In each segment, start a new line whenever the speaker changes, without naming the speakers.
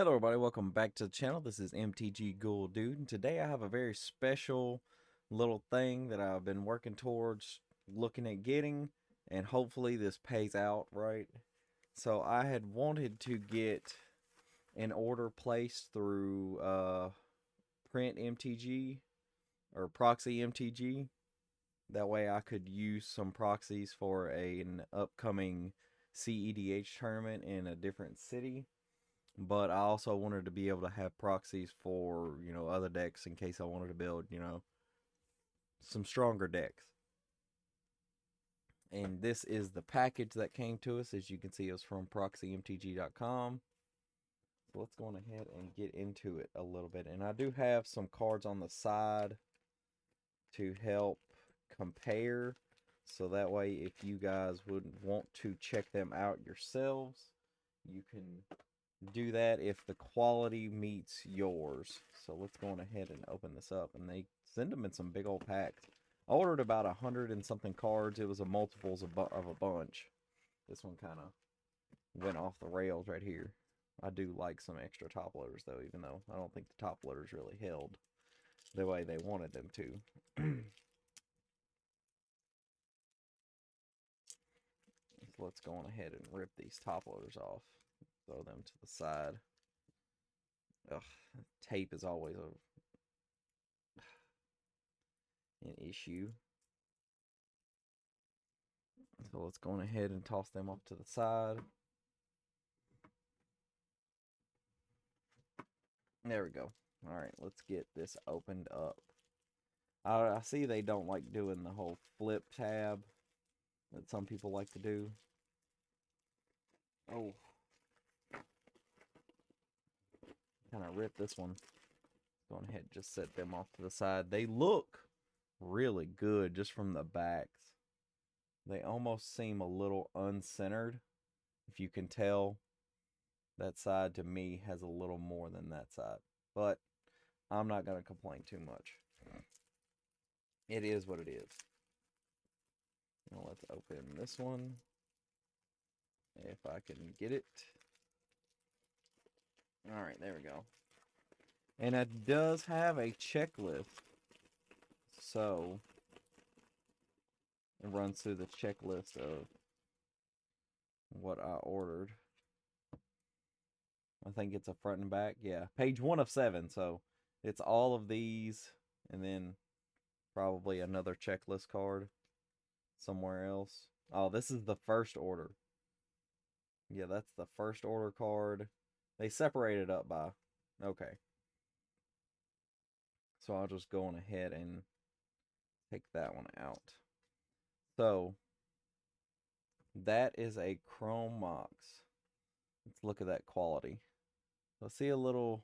Hello everybody, welcome back to the channel. This is MTG Ghoul Dude, and today I have a very special little thing that I've been working towards looking at getting, and hopefully this pays out right. So I had wanted to get an order placed through PrintMTG or Proxy MTG. That way I could use some proxies for an upcoming CEDH tournament in a different city, but I also wanted to be able to have proxies for, other decks in case I wanted to build, some stronger decks. And this is the package that came to us. As you can see, it was from ProxyMTG.com. So let's go on ahead and get into it a little bit. And I do have some cards on the side to help compare. So that way, if you guys would want to check them out yourselves, you can do that if the quality meets yours. So let's go on ahead and open this up. And they send them in some big old packs. I ordered about 100 and something cards. It was a multiples of a bunch. This one kind of went off the rails right here. I do like some extra top loaders though, even though I don't think the top loaders really held the way they wanted them to. So let's go on ahead and rip these top loaders off. Throw them to the side. Ugh, tape is always an issue. So let's go on ahead and toss them off to the side. There we go. All right, let's get this opened up. I see they don't like doing the whole flip tab that some people like to do. Oh, kind of ripped this one. Go ahead and just set them off to the side. They look really good just from the backs. They almost seem a little uncentered. If you can tell, that side to me has a little more than that side. But I'm not going to complain too much. It is what it is. Now let's open this one. If I can get it. Alright, there we go. And it does have a checklist. So, it runs through the checklist of what I ordered. I think it's a front and back. Yeah, page 1 of 7. So, it's all of these and then probably another checklist card somewhere else. Oh, this is the first order. Yeah, that's the first order card. They separated up by. Okay. So I'll just go on ahead and take that one out. So that is a Chrome Mox. Let's look at that quality. So see a little,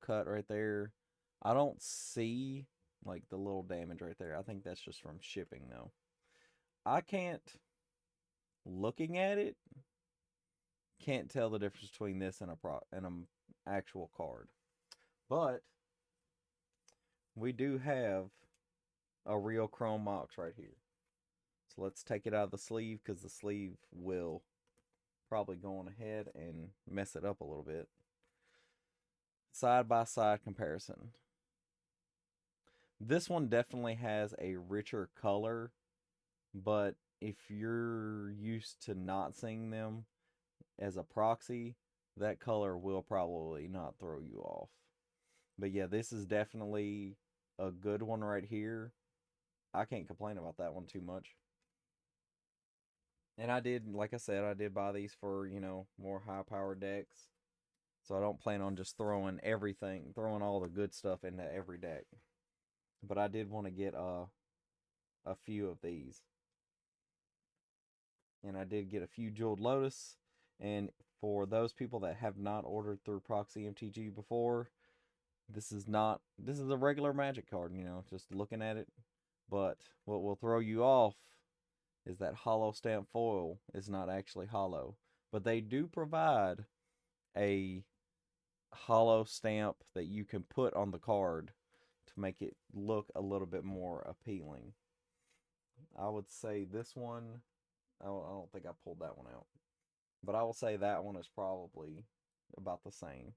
cut right there. I don't see like the little damage right there. I think that's just from shipping though. I can't, looking at it, can't tell the difference between this and an actual card. But we do have a real Chrome Mox right here. So let's take it out of the sleeve because the sleeve will probably go on ahead and mess it up a little bit. Side by side comparison. This one definitely has a richer color, but if you're used to not seeing them as a proxy, that color will probably not throw you off. But yeah, this is definitely a good one right here. I can't complain about that one too much. And I did, like I said, I did buy these for, more high power decks. So I don't plan on just throwing everything, throwing all the good stuff into every deck. But I did want to get a few of these. And I did get a few Jeweled Lotus. And for those people that have not ordered through Proxy MTG before, this is a regular Magic card, just looking at it. But what will throw you off is that hollow stamp foil is not actually hollow. But they do provide a hollow stamp that you can put on the card to make it look a little bit more appealing. I would say this one, I don't think I pulled that one out. But I will say that one is probably about the same.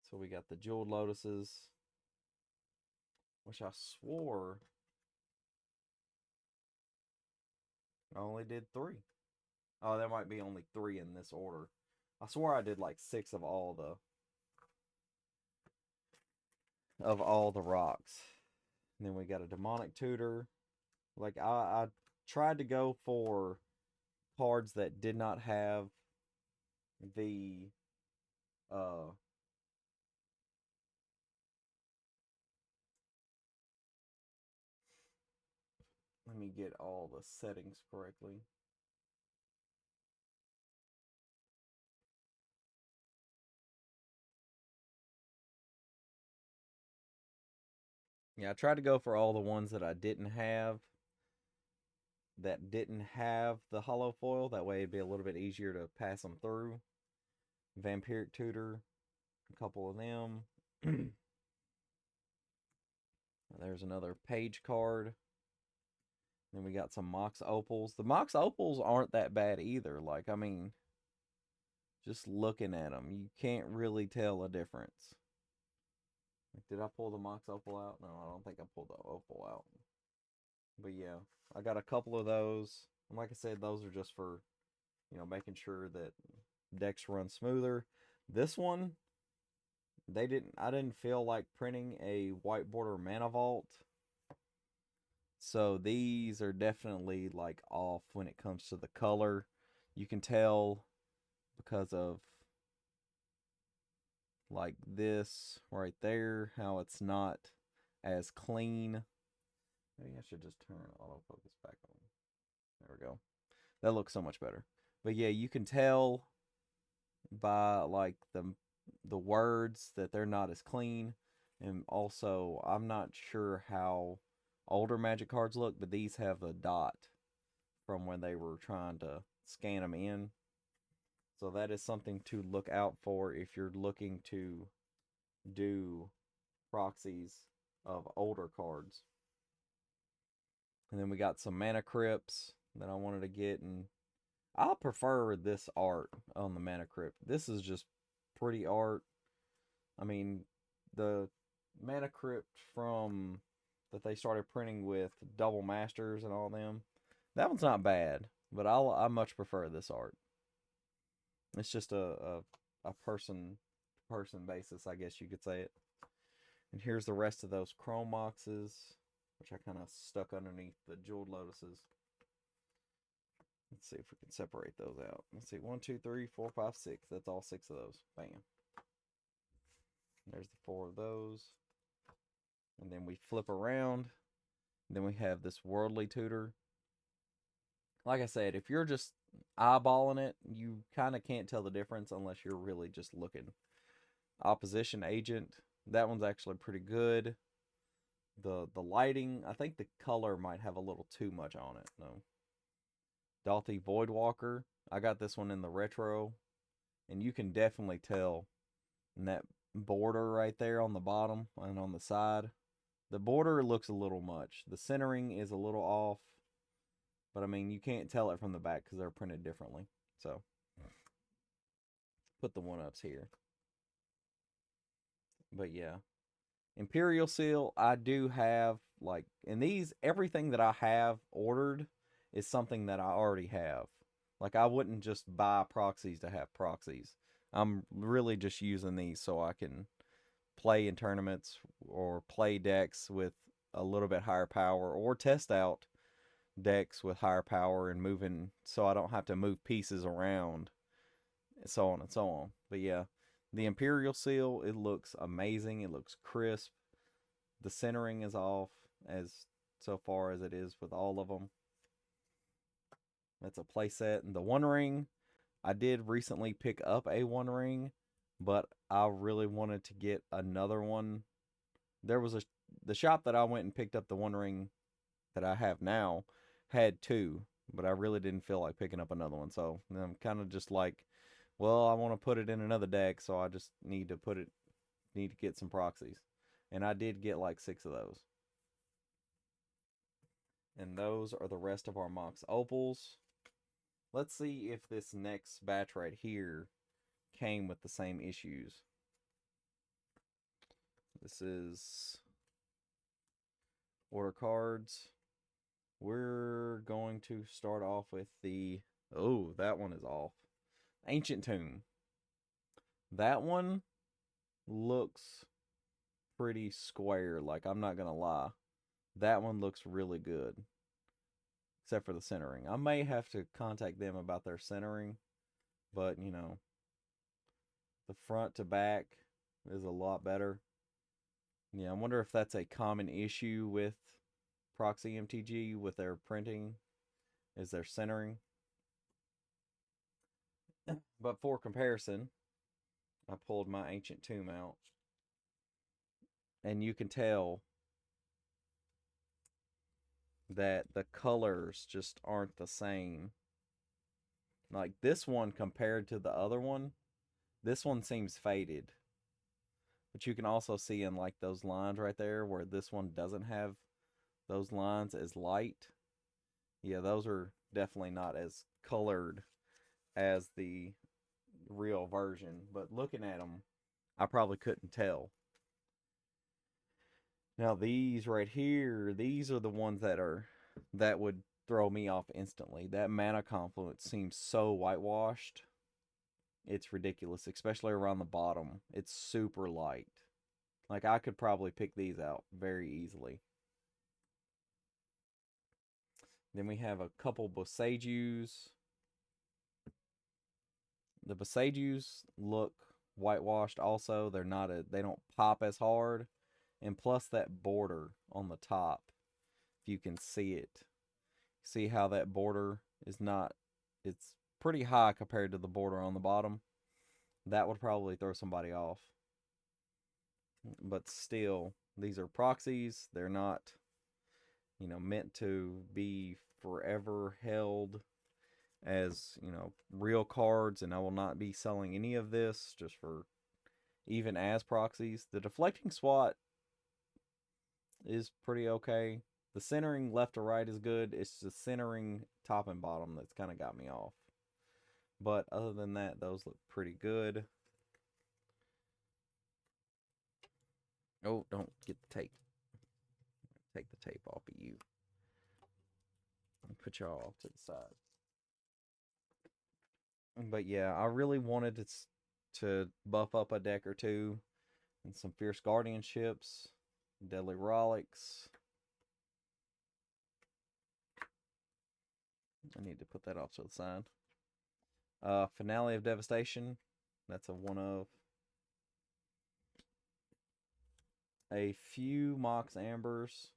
So we got the Jeweled Lotuses, which I swore I only did 3. Oh, there might be only 3 in this order. I swore I did like 6 of all the rocks. And then we got a Demonic Tutor. Like I tried to go for cards that did not have the let me get all the settings correctly. Yeah, I tried to go for all the ones that I didn't have, that didn't have the hollow foil. That way it'd be a little bit easier to pass them through. Vampiric Tutor, a couple of them. There's another page card. Then we got some Mox Opals. The Mox Opals aren't that bad either. Like, I mean, just looking at them, you can't really tell a difference. Like, did I pull the Mox Opal out? No, I don't think I pulled the Opal out. But yeah, I got a couple of those. And like I said, those are just for, making sure that decks run smoother. This one, I didn't feel like printing a white border mana vault. So these are definitely like off when it comes to the color. You can tell because of like this right there, how it's not as clean. Maybe I should just turn autofocus back on. There we go. That looks so much better. But yeah, you can tell by like the words that they're not as clean. And also, I'm not sure how older Magic cards look, but these have a dot from when they were trying to scan them in. So that is something to look out for if you're looking to do proxies of older cards. And then we got some Mana Crypts that I wanted to get, and I prefer this art on the Mana Crypt. This is just pretty art. I mean, the Mana Crypt from that they started printing with Double Masters and all them, that one's not bad, but I much prefer this art. It's just a person basis, I guess you could say it. And here's the rest of those Chrome Moxes, which I kind of stuck underneath the Jeweled Lotuses. Let's see if we can separate those out. Let's see, 1, 2, 3, 4, 5, 6. That's all 6 of those. Bam. There's the 4 of those. And then we flip around. Then we have this Worldly Tutor. Like I said, if you're just eyeballing it, you kind of can't tell the difference unless you're really just looking. Opposition Agent. That one's actually pretty good. The lighting, I think the color might have a little too much on it. No. Dalthi Voidwalker. I got this one in the retro. And you can definitely tell in that border right there on the bottom and on the side. The border looks a little much. The centering is a little off. But I mean, you can't tell it from the back because they're printed differently. So, put the 1-ups here. But yeah. Imperial Seal, I do have, like, and these, everything that I have ordered is something that I already have. Like, I wouldn't just buy proxies to have proxies. I'm really just using these so I can play in tournaments or play decks with a little bit higher power or test out decks with higher power and moving so I don't have to move pieces around, so on and so on. But yeah, the Imperial Seal, it looks amazing. It looks crisp. The centering is off as so far as it is with all of them. That's a playset. And the One Ring, I did recently pick up a One Ring, but I really wanted to get another one. There was the shop that I went and picked up the One Ring that I have now had 2, but I really didn't feel like picking up another one. So I'm kind of just like, well, I want to put it in another deck, so I just need to get some proxies. And I did get like 6 of those. And those are the rest of our Mox Opals. Let's see if this next batch right here came with the same issues. This is order cards. We're going to start off with the, oh, that one is off. Ancient Tomb. That one looks pretty square, like I'm not going to lie. That one looks really good, except for the centering. I may have to contact them about their centering, but you know, the front to back is a lot better. Yeah, I wonder if that's a common issue with Proxy MTG with their printing, is their centering. But for comparison, I pulled my Ancient Tomb out, and you can tell that the colors just aren't the same. Like this one compared to the other one, this one seems faded. But you can also see in like those lines right there where this one doesn't have those lines as light. Yeah, those are definitely not as colored as the real version. But looking at them, I probably couldn't tell. Now these right here, these are the ones that would throw me off instantly. That Mana Confluence seems so whitewashed. It's ridiculous, especially around the bottom. It's super light. Like I could probably pick these out very easily. Then we have a couple Bosejus. The Bosejus look whitewashed also. They don't pop as hard. And plus that border on the top, if you can see it. See how that border is not, it's pretty high compared to the border on the bottom. That would probably throw somebody off. But still, these are proxies. They're not, you know, meant to be forever held as, you know, real cards, and I will not be selling any of this just for even as proxies. The deflecting SWAT is pretty okay. The centering left to right is good. It's the centering top and bottom that's kind of got me off. But other than that, those look pretty good. Oh, don't get the tape. Take the tape off of you. And put y'all off to the side. But yeah, I really wanted to buff up a deck or two and some Fierce Guardianships, Deadly Relics. I need to put that off to the side. Finale of Devastation. That's a one of. A few Mox Ambers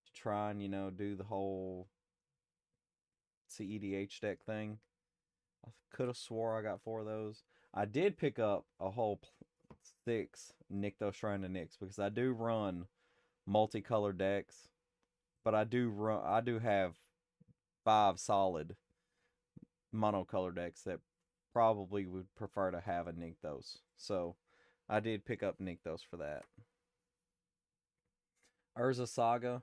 to try and, you know, do the whole CEDH deck thing. I could have swore I got 4 of those. I did pick up a whole 6 Nykthos Shrine to Nyx because I do run multicolored decks, but I do have 5 solid monocolor decks that probably would prefer to have a Nykthos. So I did pick up Nykthos for that. Urza Saga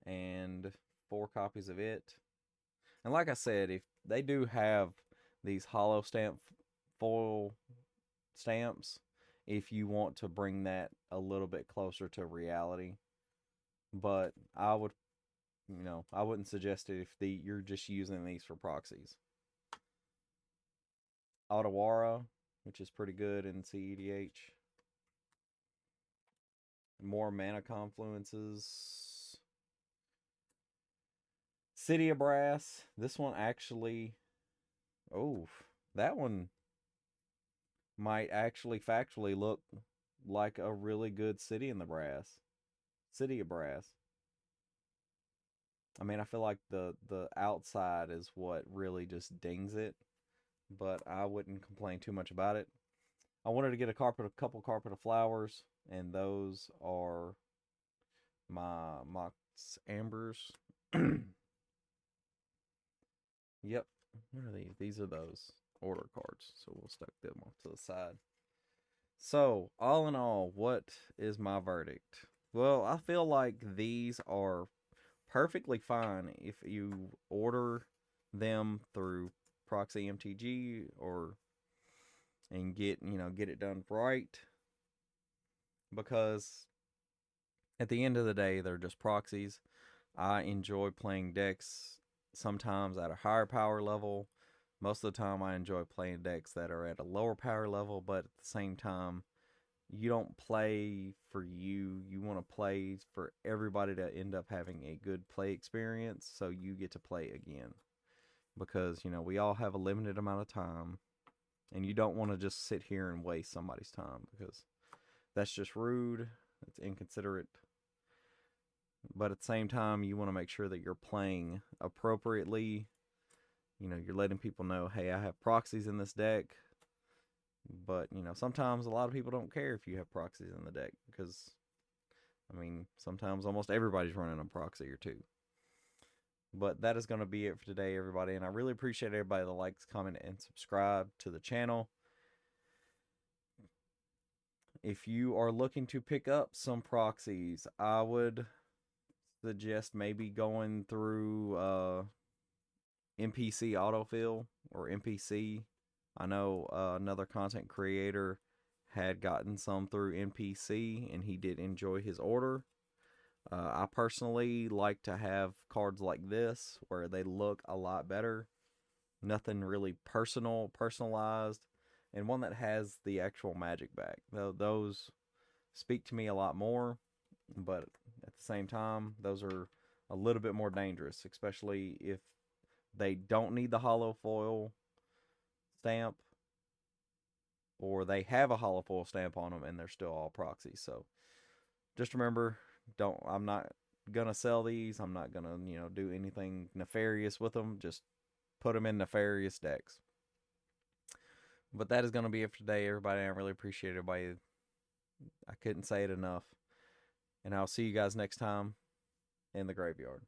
and 4 copies of it. And like I said, if they do have these hollow stamp foil stamps, if you want to bring that a little bit closer to reality. But I would, you know, I wouldn't suggest it if you're just using these for proxies. Otawara, which is pretty good in CEDH. More Mana Confluences. City of Brass. This one actually, oh, that one might actually factually look like a really good City in the Brass. City of Brass. I mean, I feel like the outside is what really just dings it, but I wouldn't complain too much about it. I wanted to get a couple Carpet of Flowers, and those are my Mox Ambers. Yep. What are these? These are those order cards, so we'll stuck them off to the side. So, all in all, what is my verdict? Well, I feel like these are perfectly fine if you order them through Proxy MTG and get it done right. because at the end of the day, they're just proxies. I enjoy playing decks sometimes at a higher power level. Most of the time, I enjoy playing decks that are at a lower power level, but at the same time, you don't play for you. You want to play for everybody to end up having a good play experience so you get to play again. Because, we all have a limited amount of time, and you don't want to just sit here and waste somebody's time because that's just rude. It's inconsiderate. But at the same time, you want to make sure that you're playing appropriately. You're letting people know, hey, I have proxies in this deck. But, sometimes a lot of people don't care if you have proxies in the deck because, sometimes almost everybody's running a proxy or two. But that is going to be it for today, everybody. And I really appreciate everybody that likes, comment, and subscribe to the channel. If you are looking to pick up some proxies, I would suggest maybe going through NPC autofill or NPC. I know another content creator had gotten some through NPC and he did enjoy his order. I personally like to have cards like this where they look a lot better. Nothing really personalized, and one that has the actual magic back. Those speak to me a lot more, but at the same time, those are a little bit more dangerous, especially if they don't need the hollow foil stamp or they have a hollow foil stamp on them and they're still all proxies. So just remember, I'm not gonna sell these. I'm not gonna do anything nefarious with them. Just put them in nefarious decks. But that is gonna be it for today, everybody. I really appreciate everybody. I couldn't say it enough. And I'll see you guys next time in the graveyard.